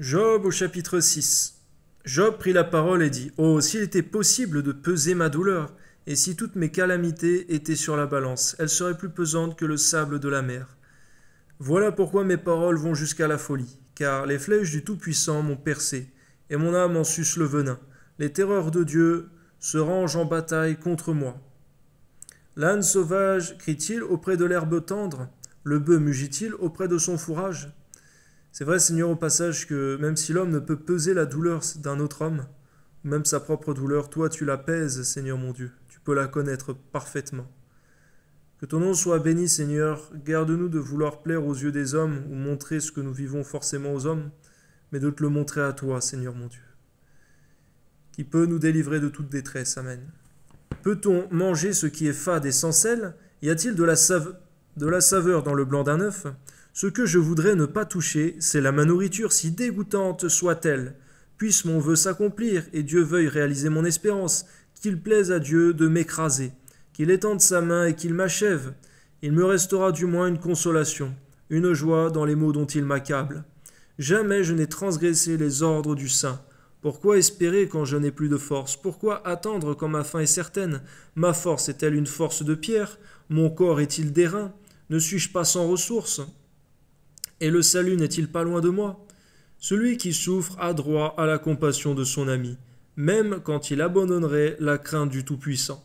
Job au chapitre 6. Job prit la parole et dit: Oh, s'il était possible de peser ma douleur, et si toutes mes calamités étaient sur la balance, elles seraient plus pesantes que le sable de la mer. Voilà pourquoi mes paroles vont jusqu'à la folie, car les flèches du Tout-Puissant m'ont percé, et mon âme en suce le venin. Les terreurs de Dieu se rangent en bataille contre moi. L'âne sauvage crie-t-il auprès de l'herbe tendre? Le bœuf mugit-il auprès de son fourrage? C'est vrai, Seigneur, au passage, que même si l'homme ne peut peser la douleur d'un autre homme, même sa propre douleur, toi tu la pèses, Seigneur mon Dieu, tu peux la connaître parfaitement. Que ton nom soit béni, Seigneur, garde-nous de vouloir plaire aux yeux des hommes ou montrer ce que nous vivons forcément aux hommes, mais de te le montrer à toi, Seigneur mon Dieu, qui peut nous délivrer de toute détresse. Amen. Peut-on manger ce qui est fade et sans sel? Y a-t-il de la saveur dans le blanc d'un œuf? Ce que je voudrais ne pas toucher, c'est ma nourriture, si dégoûtante soit-elle. Puisse mon vœu s'accomplir, et Dieu veuille réaliser mon espérance, qu'il plaise à Dieu de m'écraser, qu'il étende sa main et qu'il m'achève. Il me restera du moins une consolation, une joie dans les maux dont il m'accable. Jamais je n'ai transgressé les ordres du Saint. Pourquoi espérer quand je n'ai plus de force? Pourquoi attendre quand ma fin est certaine? Ma force est-elle une force de pierre? Mon corps est-il d'airain? Ne suis-je pas sans ressources? Et le salut n'est-il pas loin de moi? Celui qui souffre a droit à la compassion de son ami, même quand il abandonnerait la crainte du Tout-Puissant.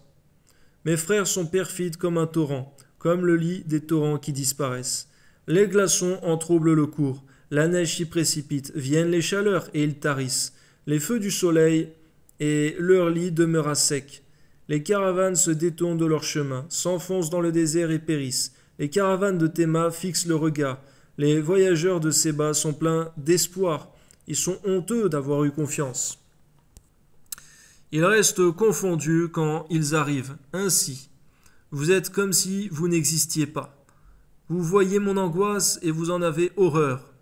Mes frères sont perfides comme un torrent, comme le lit des torrents qui disparaissent. Les glaçons en troublent le cours, la neige s'y précipite, viennent les chaleurs et ils tarissent. Les feux du soleil et leur lit demeura sec. Les caravanes se détournent de leur chemin, s'enfoncent dans le désert et périssent. Les caravanes de Théma fixent le regard. Les voyageurs de Séba sont pleins d'espoir. Ils sont honteux d'avoir eu confiance. Ils restent confondus quand ils arrivent. Ainsi, vous êtes comme si vous n'existiez pas. Vous voyez mon angoisse et vous en avez horreur.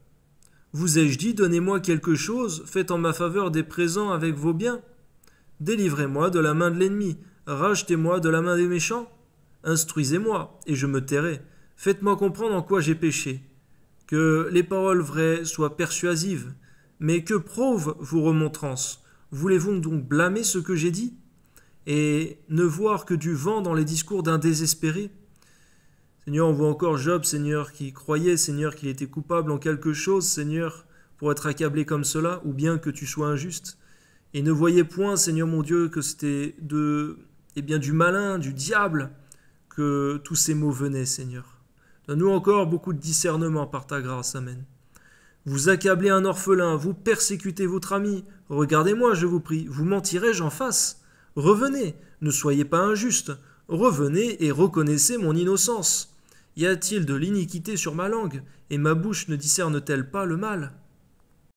Vous ai-je dit, donnez-moi quelque chose, faites en ma faveur des présents avec vos biens? Délivrez-moi de la main de l'ennemi, rachetez-moi de la main des méchants. Instruisez-moi, et je me tairai. Faites-moi comprendre en quoi j'ai péché. Que les paroles vraies soient persuasives. Mais que prouvent vos remontrances? Voulez-vous donc blâmer ce que j'ai dit? Et ne voir que du vent dans les discours d'un désespéré? Seigneur, on voit encore Job, Seigneur, qui croyait, Seigneur, qu'il était coupable en quelque chose, Seigneur, pour être accablé comme cela, ou bien que tu sois injuste. Et ne voyait point, Seigneur mon Dieu, que c'était du malin, du diable, que tous ces maux venaient, Seigneur. Donne-nous encore beaucoup de discernement par ta grâce. Amen. Vous accablez un orphelin, vous persécutez votre ami. Regardez-moi, je vous prie, vous mentirai-je en face? Revenez, ne soyez pas injuste. Revenez et reconnaissez mon innocence. Y a-t-il de l'iniquité sur ma langue, et ma bouche ne discerne-t-elle pas le mal?